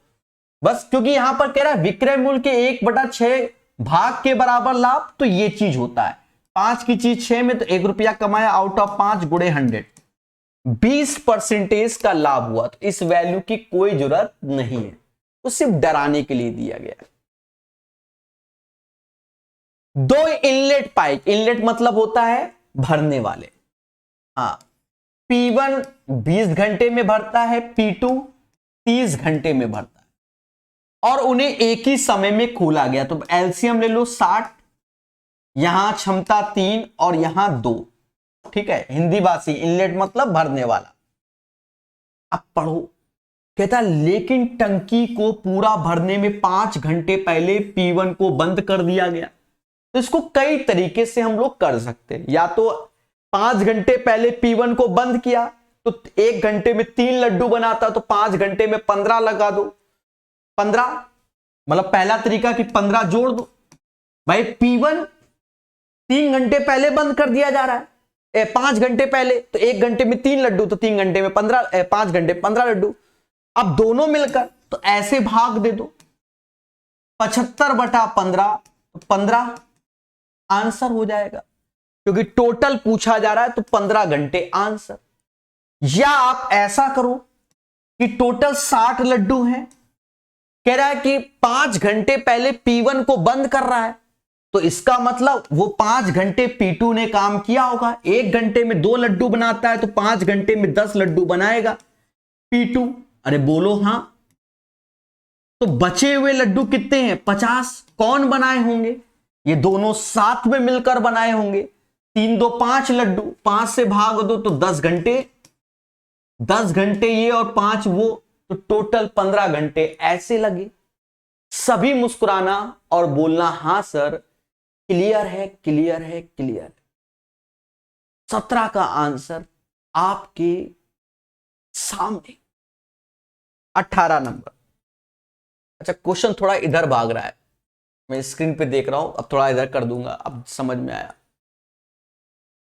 बस, क्योंकि यहां पर कह रहा है विक्रय मूल्य के 1/6 भाग के बराबर लाभ, तो ये चीज होता है 5 की चीज 6 में, तो 1 रुपया कमाया आउट ऑफ 5 गुणे 100, 20% का लाभ हुआ। तो इस वैल्यू की कोई जरूरत नहीं है, तो सिर्फ डराने के लिए दिया गया है। दो इनलेट पाइप, इनलेट मतलब होता है भरने वाले, हाँ, P1 20 घंटे में भरता है, P2 30 घंटे में भरता है और उन्हें एक ही समय में खोला गया, तो एलसीएम ले लो 60, यहां क्षमता 3 और यहां 2, ठीक है, हिंदी भाषी, इनलेट मतलब भरने वाला। अब पढ़ो, कहता लेकिन टंकी को पूरा भरने में 5 घंटे पहले P1 को बंद कर दिया गया। तो इसको कई तरीके से हम लोग कर सकते हैं, या तो 5 घंटे पहले P1 को बंद किया तो 1 घंटे में 3 लड्डू बनाता, तो 5 घंटे में 15 लगा दो, 15 मतलब पहला तरीका कि 15 जोड़ दो। भाई P1 3 घंटे पहले बंद कर दिया जा रहा है, 5 घंटे पहले, तो 1 घंटे में 3 लड्डू, तो 3 घंटे में 15, 5 घंटे 15 लड्डू। अब दोनों मिलकर तो ऐसे भाग दे दो, 75/15, तो 15 आंसर हो जाएगा, क्योंकि टोटल पूछा जा रहा है तो 15 घंटे आंसर। या आप ऐसा करो कि टोटल 60 लड्डू हैं, कह रहा है कि 5 घंटे पहले P1 को बंद कर रहा है, तो इसका मतलब वो 5 घंटे P2 ने काम किया होगा। 1 घंटे में 2 लड्डू बनाता है तो 5 घंटे में 10 लड्डू बनाएगा P2। अरे बोलो हां। तो बचे हुए लड्डू कितने हैं? 50। कौन बनाए होंगे? ये दोनों साथ में मिलकर बनाए होंगे। 3 2 5 लड्डू, 5 से भाग दो तो 10 घंटे, 10 घंटे ये और 5 वो, तो टोटल 15 घंटे ऐसे लगे। सभी मुस्कुराना और बोलना हां सर, क्लियर है, क्लियर है, क्लियर है। 17 का आंसर आपके सामने। 18 नंबर। अच्छा, क्वेश्चन थोड़ा इधर भाग रहा है, मैं स्क्रीन पे देख रहा हूं, अब थोड़ा इधर कर दूंगा, अब समझ में आया।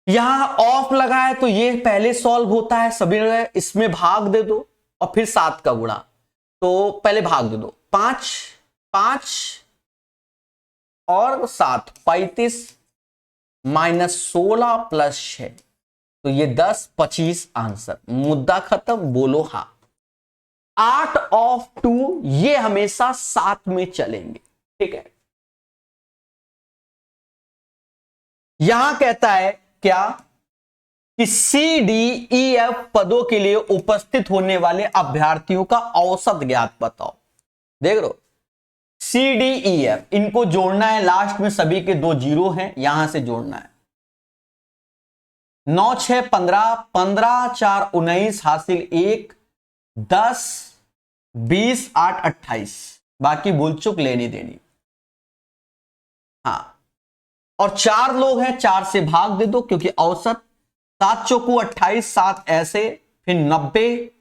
यहां ऑफ लगा है तो ये पहले सॉल्व होता है, सभी इसमें भाग दे दो और फिर 7 का गुणा, तो पहले भाग दे दो। 5 5 और 7, 35 माइनस 16 प्लस 6, तो ये 10 25 आंसर। मुद्दा खत्म, बोलो हां। 8 ऑफ 2 ये हमेशा 7 में चलेंगे, ठीक है। यहां कहता है क्या कि सी डी ई एफ पदों के लिए उपस्थित होने वाले अभ्यर्थियों का औसत ज्ञात बताओ। देख लो, सी डी ई एफ इनको जोड़ना है, लास्ट में सभी के 2 जीरो हैं, यहां से जोड़ना है। 9 6 15, 15 4 19 हासिल 1, 10 20 8 28, बाकी भूल चुक लेनी देनी। हाँ, और 4 लोग हैं, 4 से भाग दे दो क्योंकि औसत। 7 चौकू 28, 7 ऐसे, फिर 90,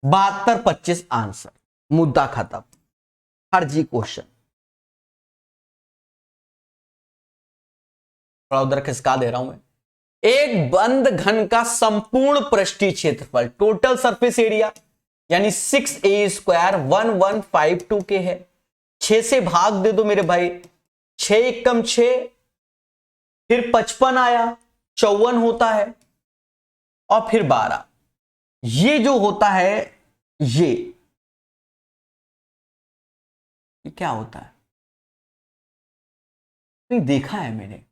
72 25 आंसर। मुद्दा खत्म। हर जी क्वेश्चन थोड़ा उधर खिसका दे रहा हूं मैं। एक बंद घन का संपूर्ण पृष्ठीय क्षेत्रफल, टोटल सरफेस एरिया, यानी 6a स्क्वायर 1152 के है। 6 से भाग दे दो मेरे भाई, 6 एकम 6, फिर 55 आया, 54 होता है, और फिर 12। ये जो होता है ये क्या होता है? नहीं देखा है मैंने,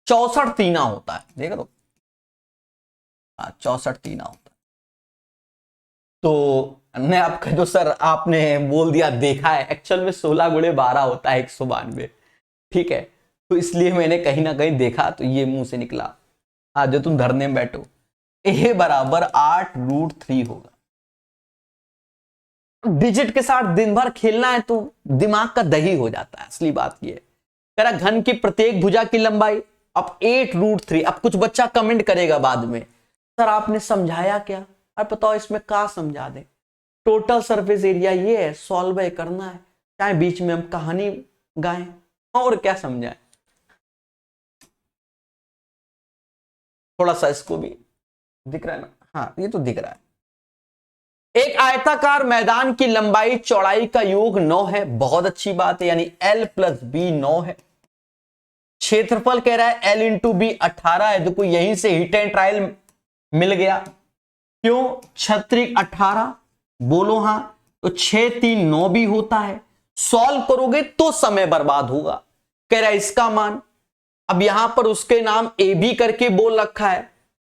64 तीना होता है, देख लो। 64 तीना होता है। तो मैं आपका जो सर आपने बोल दिया देखा है, एक्चुअल में 16 गुणे 12 होता है 192, ठीक है। तो इसलिए मैंने कहीं ना कहीं देखा तो ये मुंह से निकला। हाँ, जो तुम धरने में बैठो, a बराबर 8√3 होगा। डिजिट के साथ दिन भर खेलना है तो दिमाग का दही हो जाता है, असली बात ये है। कह रहा घन की प्रत्येक भुजा की लंबाई, अब 8√3। अब कुछ बच्चा कमेंट करेगा बाद में, सर आपने समझाया क्या? अब बताओ इसमें क्या समझा दें? टोटल सरफेस एरिया ये है, सॉल्व करना है, चाहे बीच में हम कहानी गाएं, और क्या समझाएं। थोड़ा सा इसको भी दिख रहा है ना? हाँ, ये तो दिख रहा है। एक आयताकार मैदान की लंबाई चौड़ाई का योग 9 है, बहुत अच्छी बात है, यानी L + B 9 है। क्षेत्रफल कह रहा है L × B 18 है, देखो यहीं से हिट एंड ट्रायल मिल गया। क्यों? छत्रिक 18, बोलो हां। तो 6 3 9 भी होता है। सॉल्व करोगे तो समय बर्बाद होगा। कह रहा है इसका मान, अब यहां पर उसके नाम ए बी करके बोल रखा है,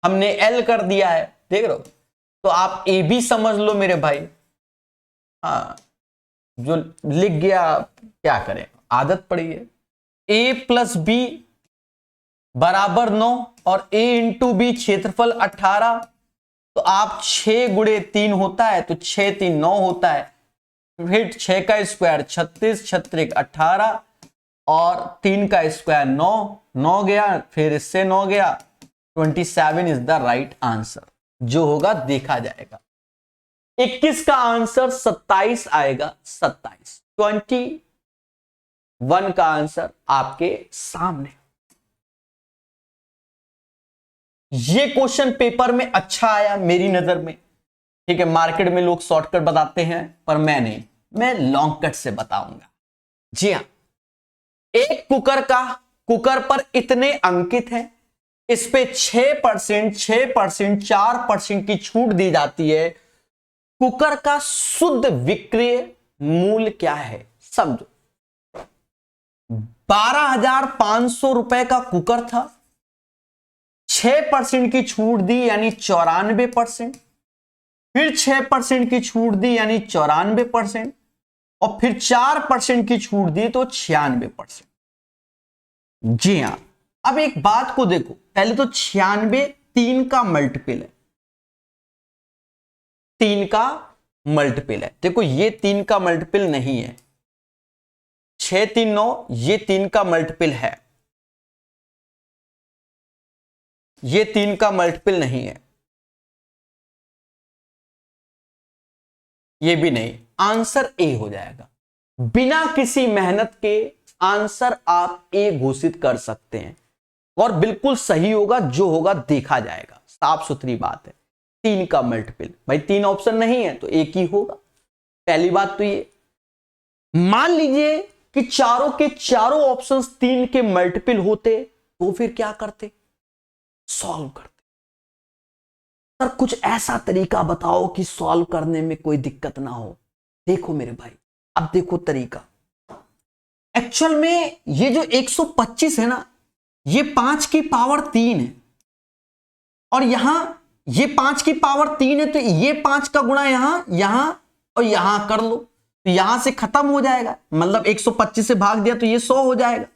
हमने एल कर दिया है, देख रहे हो? तो आप ए बी समझ लो मेरे भाई। हाँ, जो लिख गया क्या करें, आदत पड़ी है। a + b बराबर 9 और a × b क्षेत्रफल 18, तो आप 6 × 3 होता है, तो 6 3 9 होता है। फिर 6 का स्क्वायर 36, छत्रिक 18, और 3 का स्क्वायर 9, 9 गया, फिर इससे 9 गया, 27 इज द राइट आंसर। जो होगा देखा जाएगा। 21 का आंसर 27 आएगा, 27। 21 का आंसर आपके सामने। ये क्वेश्चन पेपर में अच्छा आया मेरी नजर में, ठीक है। मार्केट में लोग शॉर्टकट बताते हैं, पर मैं नहीं, मैं लॉन्ग कट से बताऊंगा। जी हां, एक कुकर पर इतने अंकित है, इस पे 6%, 6%, 4% की छूट दी जाती है। कुकर का शुद्ध विक्रय मूल्य क्या है समझो। 12,500 रुपए का कुकर था, 6% की छूट दी यानी 94%, फिर 6% की छूट दी यानी 94%, और फिर 4% की छूट दी तो 96%। जी हां, अब एक बात को देखो, पहले तो 96 3 का मल्टीपल है, 3 का मल्टीपल है। देखो ये 3 का मल्टीपल नहीं है, 6 3 9, ये 3 का मल्टीपल है, ये 3 का मल्टीपल नहीं है, ये भी नहीं। आंसर ए हो जाएगा। बिना किसी मेहनत के आंसर आप ए घोषित कर सकते हैं और बिल्कुल सही होगा, जो होगा देखा जाएगा, साफ सुथरी बात है। 3 का मल्टीपल, भाई 3 ऑप्शन नहीं है तो एक ही होगा। पहली बात तो ये। मान लीजिए कि चारों के चारों ऑप्शंस 3 के मल्टीपल होते तो फिर क्या करते, सॉल्व करते। सर कुछ ऐसा तरीका बताओ कि सॉल्व करने में कोई दिक्कत ना हो। देखो मेरे भाई, अब देखो तरीका। एक्चुअल में ये जो 125 है ना, ये 5 की पावर 3 है, और यहां ये 5 की पावर 3 है, तो ये 5 का गुणा यहां और यहां कर लो, तो यहां से खत्म हो जाएगा। मतलब 125 से भाग दिया तो ये 100 हो जाएगा।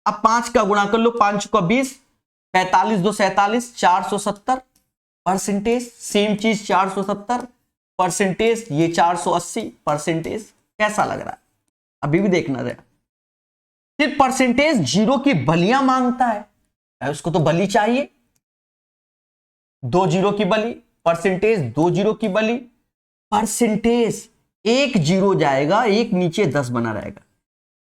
अब 5 का गुणा कर लो, 5 का 20, 45 2 47, 470 परसेंटेज। सेम चीज 470 परसेंटेज, ये 480 परसेंटेज। कैसा लग रहा है, अभी भी देखना रहेगा। फिर परसेंटेज 0 की बलियां मांगता है, उसको तो बली चाहिए, 2 0 की बली, परसेंटेज 2 0 की बली, परसेंटेज 1 0 जाएगा, एक नीचे 10 बना रहेगा,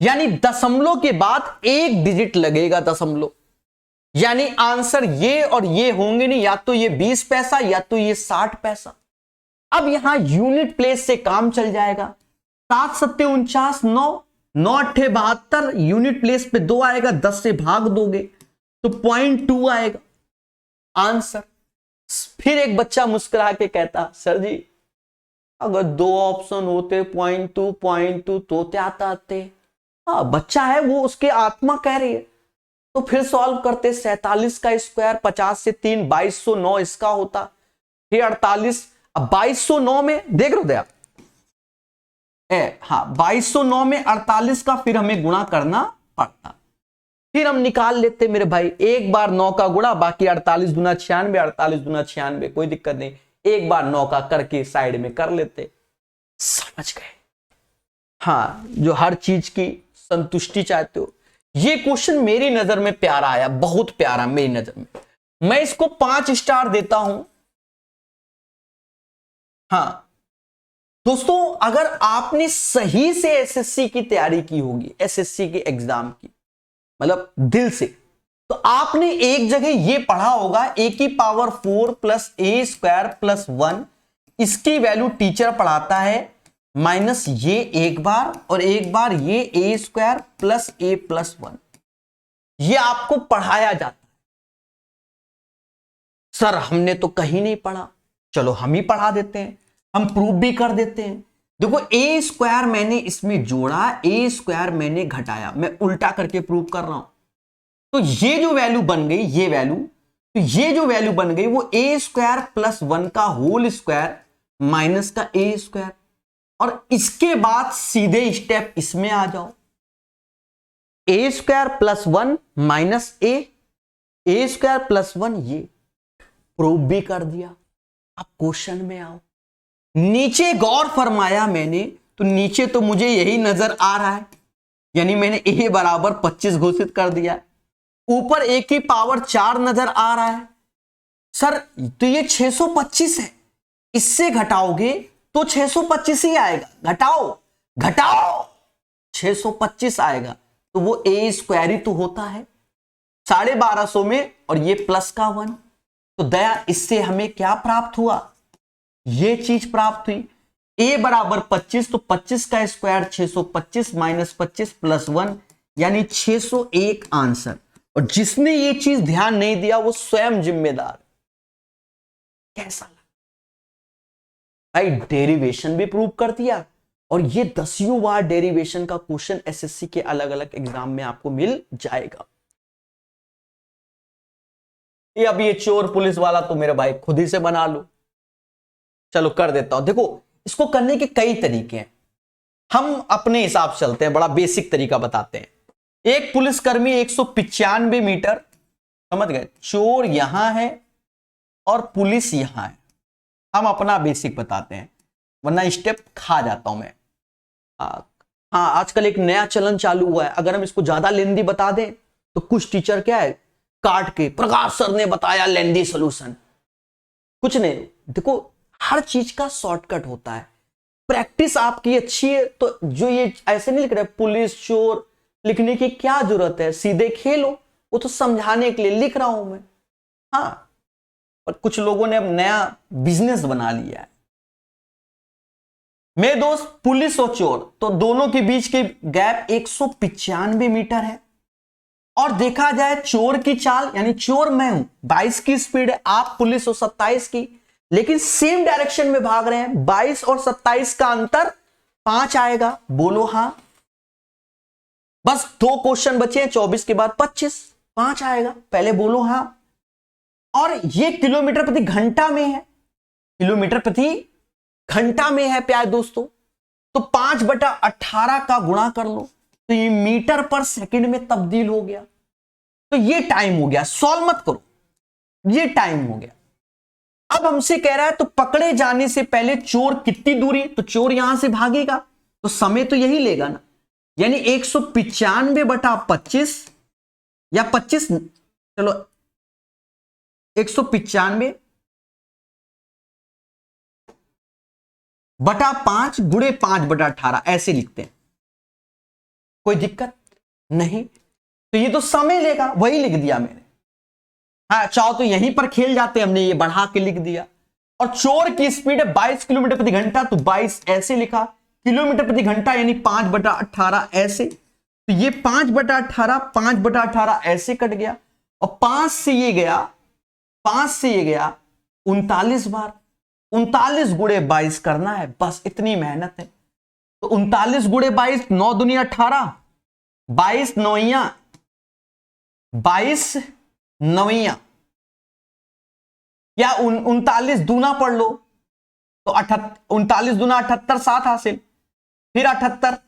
यानी दशमलव के बाद एक डिजिट लगेगा दशमलव, यानी आंसर ये और ये होंगे नहीं, या तो ये 20 पैसा या तो ये 60 पैसा। अब यहां यूनिट प्लेस से काम चल जाएगा। 7 7 49, 9 9 8 72, यूनिट प्लेस पे 2 आएगा, 10 से भाग दोगे तो 0.2 आएगा आंसर। फिर एक बच्चा मुस्कुरा के कहता, सर जी अगर 2 ऑप्शन होते 0.2 तो क्या आते। हाँ बच्चा है वो, उसके आत्मा कह रही है, तो फिर सॉल्व करते। 47 का स्क्वायर 50 से 3 2209 इसका होता, फिर 48। अब 2209 में देख रहे थे आप, हाँ 2209 में 48 का फिर हमें गुणा करना पड़ता। फिर हम निकाल लेते मेरे भाई, एक बार 9 का गुणा, बाकी 48 दूना 96, 48 दूना 96, कोई दिक्कत नहीं, एक बार 9 का करके साइड में कर लेते। समझ गए? हाँ, जो हर चीज की संतुष्टि चाहते हो। ये क्वेश्चन मेरी नजर में प्यारा आया, बहुत प्यारा मेरी नजर में, मैं इसको 5 स्टार देता हूं। हाँ दोस्तों, अगर आपने सही से एसएससी की तैयारी की होगी, एसएससी के एग्जाम की, मतलब दिल से, तो आपने एक जगह ये पढ़ा होगा a की पावर 4 प्लस ए स्क्वायर प्लस 1, इसकी वैल्यू टीचर पढ़ाता है माइनस ये एक बार और एक बार ये ए स्क्वायर प्लस ए प्लस 1, ये आपको पढ़ाया जाता है। सर हमने तो कहीं नहीं पढ़ा, चलो हम ही पढ़ा देते हैं, हम प्रूव भी कर देते हैं। देखो ए स्क्वायर मैंने इसमें जोड़ा, ए स्क्वायर मैंने घटाया, मैं उल्टा करके प्रूव कर रहा हूं। तो ये जो वैल्यू बन गई, ये वैल्यू, तो ये जो वैल्यू बन गई वो ए स्क्वायर प्लस 1 का होल स्क्वायर माइनस का ए स्क्वायर, और इसके बाद सीधे स्टेप इसमें आ जाओ, ए स्क्वायर प्लस 1 माइनस ए स्क्वायर प्लस 1, ये प्रूव भी कर दिया। अब क्वेश्चन में आओ, नीचे गौर फरमाया मैंने, तो नीचे तो मुझे यही नजर आ रहा है, यानी मैंने ए बराबर 25 घोषित कर दिया। ऊपर ए की पावर 4 नजर आ रहा है। सर तो ये 625 है, इससे घटाओगे तो 625 ही आएगा, घटाओ 625 आएगा, तो वो ए स्क्वायर ही तो होता है 1250 में, और ये प्लस का 1, तो दया इससे हमें क्या प्राप्त हुआ, ये चीज प्राप्त हुई। a बराबर 25, तो 25 का स्क्वायर 625 माइनस 25 प्लस 1, यानी 601 आंसर। और जिसने ये चीज ध्यान नहीं दिया वो स्वयं जिम्मेदार। कैसा लगा भाई? डेरिवेशन भी प्रूव कर दिया, और ये 10वीं बार डेरिवेशन का क्वेश्चन एसएससी के अलग अलग एग्जाम में आपको मिल जाएगा। ये अब ये चोर पुलिस वाला तो मेरे भाई खुद ही से बना लो। चलो कर देता हूं। देखो, इसको करने के कई तरीके हैं, हम अपने हिसाब से चलते हैं, बड़ा बेसिक तरीका बताते हैं। एक पुलिसकर्मी 195 मीटर, समझ गए, चोर यहां है और पुलिस यहां है। हम अपना बेसिक बताते हैं, वरना स्टेप खा जाता हूं मैं। हाँ, आजकल एक नया चलन चालू हुआ है, अगर हम इसको ज्यादा लेंदी बता दें तो कुछ टीचर क्या है, काट के, प्रकाश सर ने बताया लेंदी सोल्यूशन। कुछ नहीं, देखो हर चीज का शॉर्टकट होता है। प्रैक्टिस आपकी अच्छी है तो जो ये ऐसे नहीं लिख रहे पुलिस चोर लिखने की क्या जरूरत है, सीधे खेलो, वो तो समझाने के लिए लिख रहा हूं मैं। हाँ, पर कुछ लोगों ने अब नया बिजनेस बना लिया है। मेरे दोस्त, पुलिस और चोर, तो दोनों के बीच के गैप 195 मीटर है। और देखा जाए चोर की चाल, यानी चोर मैं हूं, 22 की स्पीड है, आप पुलिस हो 27 की, लेकिन सेम डायरेक्शन में भाग रहे हैं। 22 और 27 का अंतर 5 आएगा। बोलो हां। बस 2 क्वेश्चन बचे हैं, 24 के बाद 25, 5 आएगा। पहले बोलो हां। और ये किलोमीटर प्रति घंटा में है, किलोमीटर प्रति घंटा में है प्यारे दोस्तों। तो 5/18 का गुणा कर लो तो ये मीटर पर सेकंड में तब्दील हो गया। तो ये टाइम हो गया, सॉल्व मत करो, ये टाइम हो गया। अब हमसे कह रहा है तो पकड़े जाने से पहले चोर कितनी दूरी, तो चोर यहां से भागेगा तो समय तो यही लेगा ना, यानी 195/25 या 25, चलो 195/5 गुणे 5/18 ऐसे लिखते हैं, कोई दिक्कत नहीं। तो ये तो समय लेगा, वही लिख दिया मैंने। हाँ, चाहो तो यहीं पर खेल जाते, हमने ये बढ़ा के लिख दिया। और चोर की स्पीड है 22 किलोमीटर प्रति घंटा, तो 22 ऐसे लिखा, किलोमीटर प्रति घंटा यानी 5/18 ऐसे। तो ये 5/18, 5/18 ऐसे कट गया, और 5 से ये गया 39 बार। 39 गुणे 22 करना है, बस इतनी मेहनत है। तो 39 गुणे 22, 9 दूनी 18, 22 नौइया 22 नौइया, या 39 दूना पढ़ लो तो 39 दूना 78, 7 हासिल, फिर 78,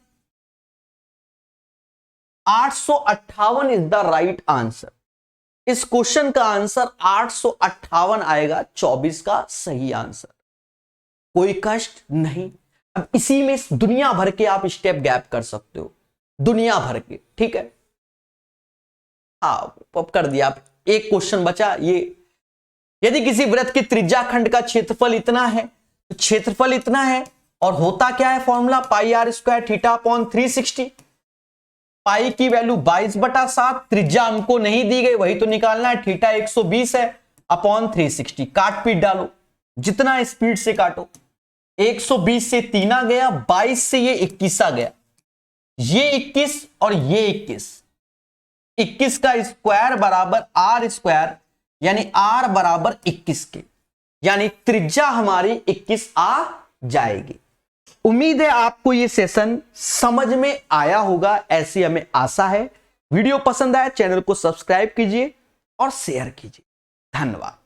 858 इज द राइट आंसर। इस क्वेश्चन का आंसर 858 आएगा, 24 का सही आंसर। कोई कष्ट नहीं। अब इसी में दुनिया भर के आप स्टेप गैप कर सकते हो, दुनिया भर के, ठीक है। अब कर दिया। आप एक क्वेश्चन बचा ये, यदि किसी वृत्त की त्रिज्या खंड का क्षेत्रफल इतना है, तो क्षेत्रफल इतना है, और होता क्या है formula, pi r square theta upon 360। Pi की वैल्यू 22/7, त्रिज्या हमको नहीं दी गई, वही तो निकालना है, थीटा 120 है अपॉन 360। काट पीट डालो, जितना स्पीड से काटो। 120 से 3 आ गया, 22 से ये 21 आ गया, ये 21 और ये 21 का स्क्वायर बराबर आर स्क्वायर, यानी आर बराबर 21 के, यानी त्रिज्या हमारी 21 आ जाएगी। उम्मीद है आपको ये सेशन समझ में आया होगा, ऐसी हमें आशा है। वीडियो पसंद आया चैनल को सब्सक्राइब कीजिए और शेयर कीजिए। धन्यवाद।